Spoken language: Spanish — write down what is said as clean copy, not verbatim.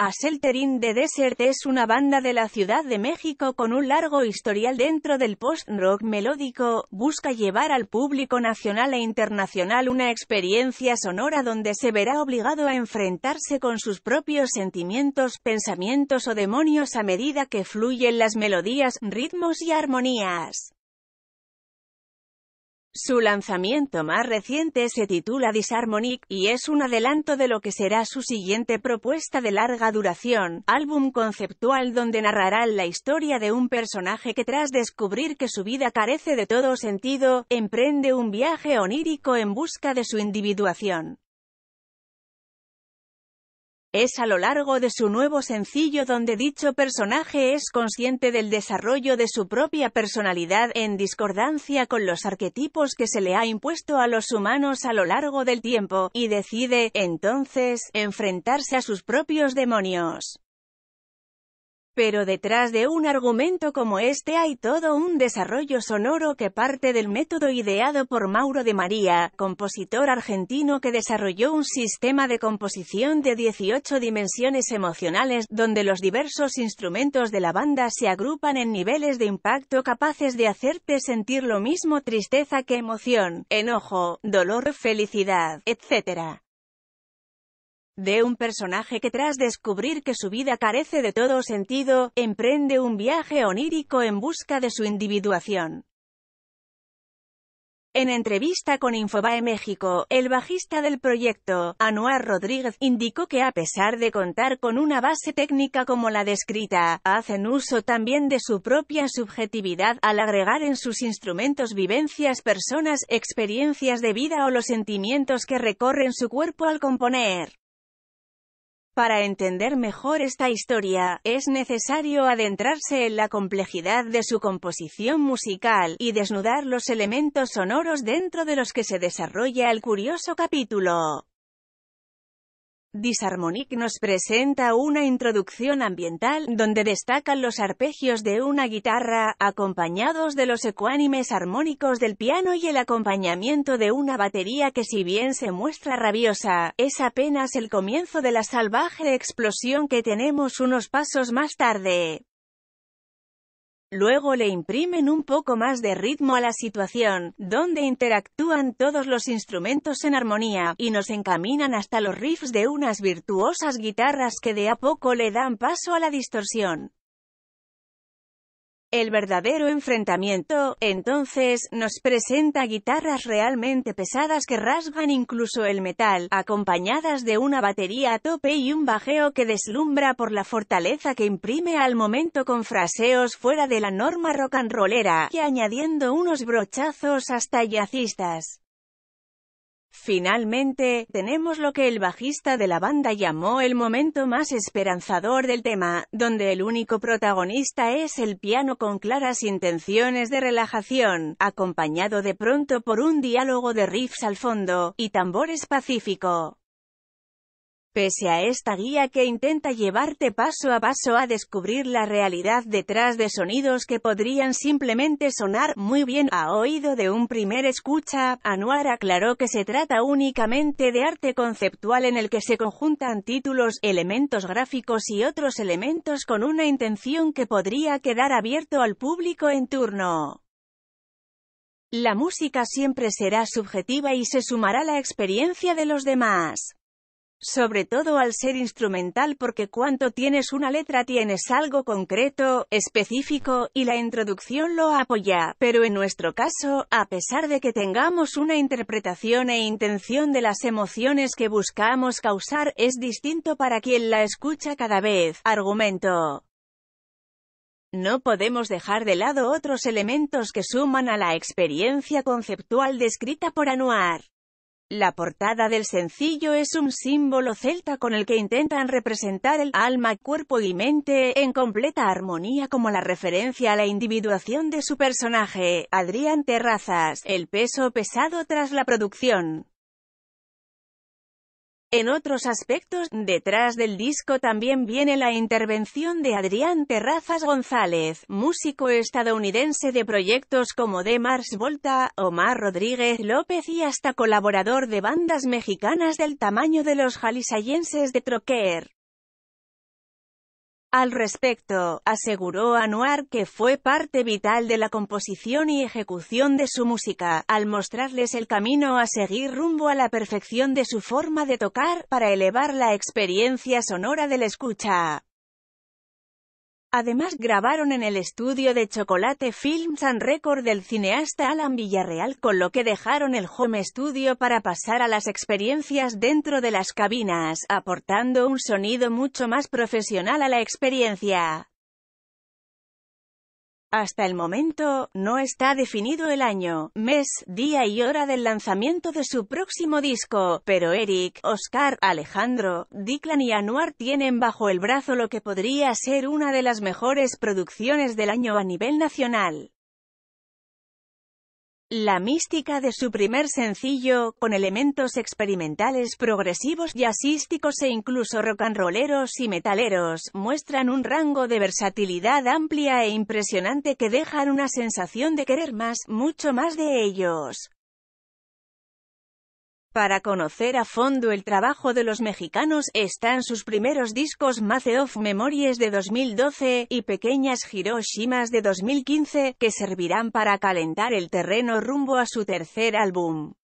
A Shelter in the Desert es una banda de la Ciudad de México con un largo historial dentro del post-rock melódico. Busca llevar al público nacional e internacional una experiencia sonora donde se verá obligado a enfrentarse con sus propios sentimientos, pensamientos o demonios a medida que fluyen las melodías, ritmos y armonías. Su lanzamiento más reciente se titula Disharmonic, y es un adelanto de lo que será su siguiente propuesta de larga duración, álbum conceptual donde narrarán la historia de un personaje que tras descubrir que su vida carece de todo sentido, emprende un viaje onírico en busca de su individuación. Es a lo largo de su nuevo sencillo donde dicho personaje es consciente del desarrollo de su propia personalidad en discordancia con los arquetipos que se le ha impuesto a los humanos a lo largo del tiempo, y decide, entonces, enfrentarse a sus propios demonios. Pero detrás de un argumento como este hay todo un desarrollo sonoro que parte del método ideado por Mauro de María, compositor argentino que desarrolló un sistema de composición de 18 dimensiones emocionales, donde los diversos instrumentos de la banda se agrupan en niveles de impacto capaces de hacerte sentir lo mismo tristeza que emoción, enojo, dolor, felicidad, etc. De un personaje que tras descubrir que su vida carece de todo sentido, emprende un viaje onírico en busca de su individuación. En entrevista con Infobae México, el bajista del proyecto, Anuar Rodríguez, indicó que a pesar de contar con una base técnica como la descrita, hacen uso también de su propia subjetividad al agregar en sus instrumentos vivencias, personas, experiencias de vida o los sentimientos que recorren su cuerpo al componer. Para entender mejor esta historia, es necesario adentrarse en la complejidad de su composición musical, y desnudar los elementos sonoros dentro de los que se desarrolla el curioso capítulo. Disharmonic nos presenta una introducción ambiental, donde destacan los arpegios de una guitarra, acompañados de los ecuánimes armónicos del piano y el acompañamiento de una batería que si bien se muestra rabiosa, es apenas el comienzo de la salvaje explosión que tenemos unos pasos más tarde. Luego le imprimen un poco más de ritmo a la situación, donde interactúan todos los instrumentos en armonía, y nos encaminan hasta los riffs de unas virtuosas guitarras que de a poco le dan paso a la distorsión. El verdadero enfrentamiento, entonces, nos presenta guitarras realmente pesadas que rasgan incluso el metal, acompañadas de una batería a tope y un bajeo que deslumbra por la fortaleza que imprime al momento con fraseos fuera de la norma rock and rollera, y añadiendo unos brochazos hasta jazzistas. Finalmente, tenemos lo que el bajista de la banda llamó el momento más esperanzador del tema, donde el único protagonista es el piano con claras intenciones de relajación, acompañado de pronto por un diálogo de riffs al fondo, y tambores pacífico. Pese a esta guía que intenta llevarte paso a paso a descubrir la realidad detrás de sonidos que podrían simplemente sonar muy bien a oído de un primer escucha, Anuar aclaró que se trata únicamente de arte conceptual en el que se conjuntan títulos, elementos gráficos y otros elementos con una intención que podría quedar abierto al público en turno. La música siempre será subjetiva y se sumará a la experiencia de los demás. Sobre todo al ser instrumental, porque cuando tienes una letra tienes algo concreto, específico, y la introducción lo apoya, pero en nuestro caso, a pesar de que tengamos una interpretación e intención de las emociones que buscamos causar, es distinto para quien la escucha cada vez, argumentó. No podemos dejar de lado otros elementos que suman a la experiencia conceptual descrita por Anuar. La portada del sencillo es un símbolo celta con el que intentan representar el alma, cuerpo y mente, en completa armonía como la referencia a la individuación de su personaje, Adrián Terrazas, el peso pesado tras la producción. En otros aspectos, detrás del disco también viene la intervención de Adrián Terrazas González, músico estadounidense de proyectos como The Mars Volta, Omar Rodríguez López y hasta colaborador de bandas mexicanas del tamaño de los jaliscienses de Troquer. Al respecto, aseguró Anwar que fue parte vital de la composición y ejecución de su música, al mostrarles el camino a seguir rumbo a la perfección de su forma de tocar, para elevar la experiencia sonora del escucha. Además grabaron en el estudio de Chocolate Films and Record del cineasta Alan Villarreal, con lo que dejaron el home studio para pasar a las experiencias dentro de las cabinas, aportando un sonido mucho más profesional a la experiencia. Hasta el momento, no está definido el año, mes, día y hora del lanzamiento de su próximo disco, pero Eric, Oscar, Alejandro, Declan y Anwar tienen bajo el brazo lo que podría ser una de las mejores producciones del año a nivel nacional. La mística de su primer sencillo, con elementos experimentales progresivos jazzísticos e incluso rock'n'rolleros y metaleros, muestran un rango de versatilidad amplia e impresionante que dejan una sensación de querer más, mucho más de ellos. Para conocer a fondo el trabajo de los mexicanos, están sus primeros discos Maze of Memories de 2012, y Pequeñas Hiroshimas de 2015, que servirán para calentar el terreno rumbo a su tercer álbum.